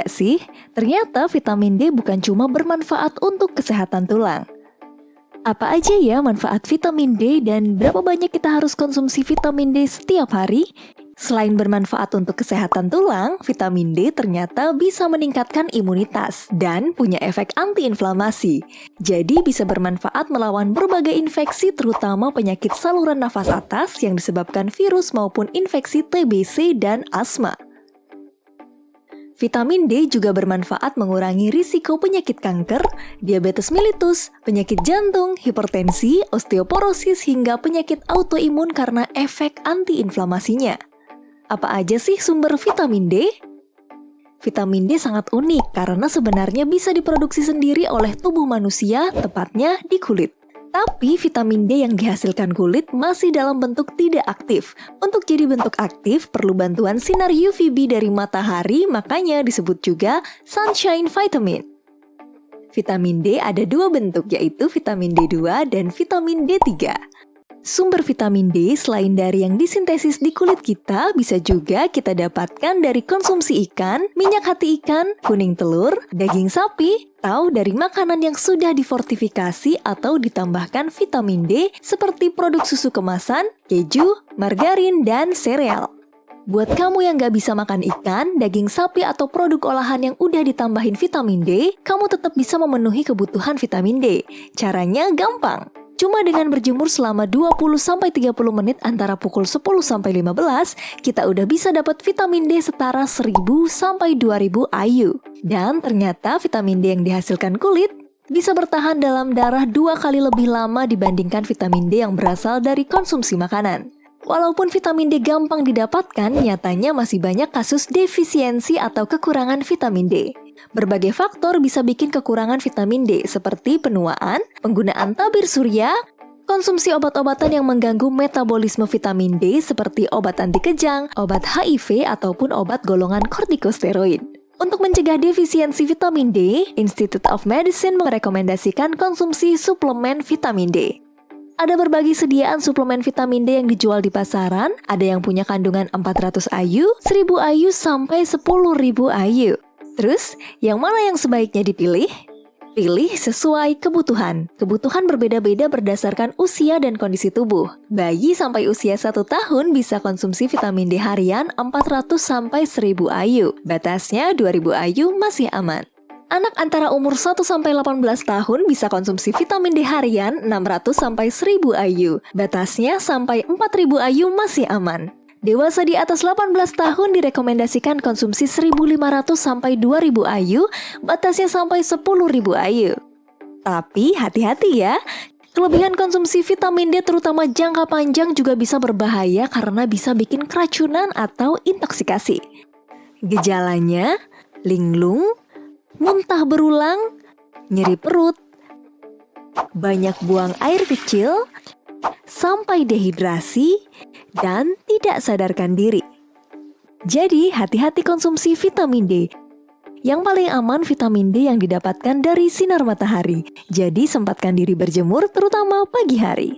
nggak sih? Ternyata vitamin D bukan cuma bermanfaat untuk kesehatan tulang. Apa aja ya manfaat vitamin D dan berapa banyak kita harus konsumsi vitamin D setiap hari? Selain bermanfaat untuk kesehatan tulang, vitamin D ternyata bisa meningkatkan imunitas dan punya efek antiinflamasi. Jadi bisa bermanfaat melawan berbagai infeksi terutama penyakit saluran nafas atas yang disebabkan virus maupun infeksi TBC dan asma. Vitamin D juga bermanfaat mengurangi risiko penyakit kanker, diabetes mellitus, penyakit jantung, hipertensi, osteoporosis, hingga penyakit autoimun karena efek antiinflamasinya. Apa aja sih sumber vitamin D? Vitamin D sangat unik karena sebenarnya bisa diproduksi sendiri oleh tubuh manusia, tepatnya di kulit. Tapi vitamin D yang dihasilkan kulit masih dalam bentuk tidak aktif. Untuk jadi bentuk aktif perlu bantuan sinar UVB dari matahari, makanya disebut juga sunshine vitamin. Vitamin D ada dua bentuk, yaitu vitamin D2 dan vitamin D3. Sumber vitamin D selain dari yang disintesis di kulit kita, bisa juga kita dapatkan dari konsumsi ikan, minyak hati ikan, kuning telur, daging sapi, atau dari makanan yang sudah difortifikasi atau ditambahkan vitamin D seperti produk susu kemasan, keju, margarin, dan sereal. Buat kamu yang gak bisa makan ikan, daging sapi, atau produk olahan yang udah ditambahin vitamin D, kamu tetap bisa memenuhi kebutuhan vitamin D. Caranya gampang. Cuma dengan berjemur selama 20-30 menit antara pukul 10-15, kita udah bisa dapat vitamin D setara 1000-2000 IU. Dan ternyata vitamin D yang dihasilkan kulit bisa bertahan dalam darah 2 kali lebih lama dibandingkan vitamin D yang berasal dari konsumsi makanan. Walaupun vitamin D gampang didapatkan, nyatanya masih banyak kasus defisiensi atau kekurangan vitamin D. Berbagai faktor bisa bikin kekurangan vitamin D seperti penuaan, penggunaan tabir surya, konsumsi obat-obatan yang mengganggu metabolisme vitamin D seperti obat anti kejang, obat HIV, ataupun obat golongan kortikosteroid. Untuk mencegah defisiensi vitamin D, Institute of Medicine merekomendasikan konsumsi suplemen vitamin D. Ada berbagai sediaan suplemen vitamin D yang dijual di pasaran, ada yang punya kandungan 400 IU, 1000 IU, sampai 10.000 IU. Terus, yang mana yang sebaiknya dipilih? Pilih sesuai kebutuhan. Kebutuhan berbeda-beda berdasarkan usia dan kondisi tubuh. Bayi sampai usia 1 tahun bisa konsumsi vitamin D harian 400 sampai 1000 IU. Batasnya 2000 IU masih aman. Anak antara umur 1 sampai 18 tahun bisa konsumsi vitamin D harian 600 sampai 1000 IU. Batasnya sampai 4000 IU masih aman. Dewasa di atas 18 tahun direkomendasikan konsumsi 1500 sampai 2000 IU, batasnya sampai 10.000 IU. Tapi hati-hati ya, kelebihan konsumsi vitamin D terutama jangka panjang juga bisa berbahaya karena bisa bikin keracunan atau intoksikasi. Gejalanya, linglung, muntah berulang, nyeri perut, banyak buang air kecil, sampai dehidrasi, dan tidak sadarkan diri. Jadi, hati-hati konsumsi vitamin D. Yang paling aman vitamin D yang didapatkan dari sinar matahari. Jadi, sempatkan diri berjemur terutama pagi hari.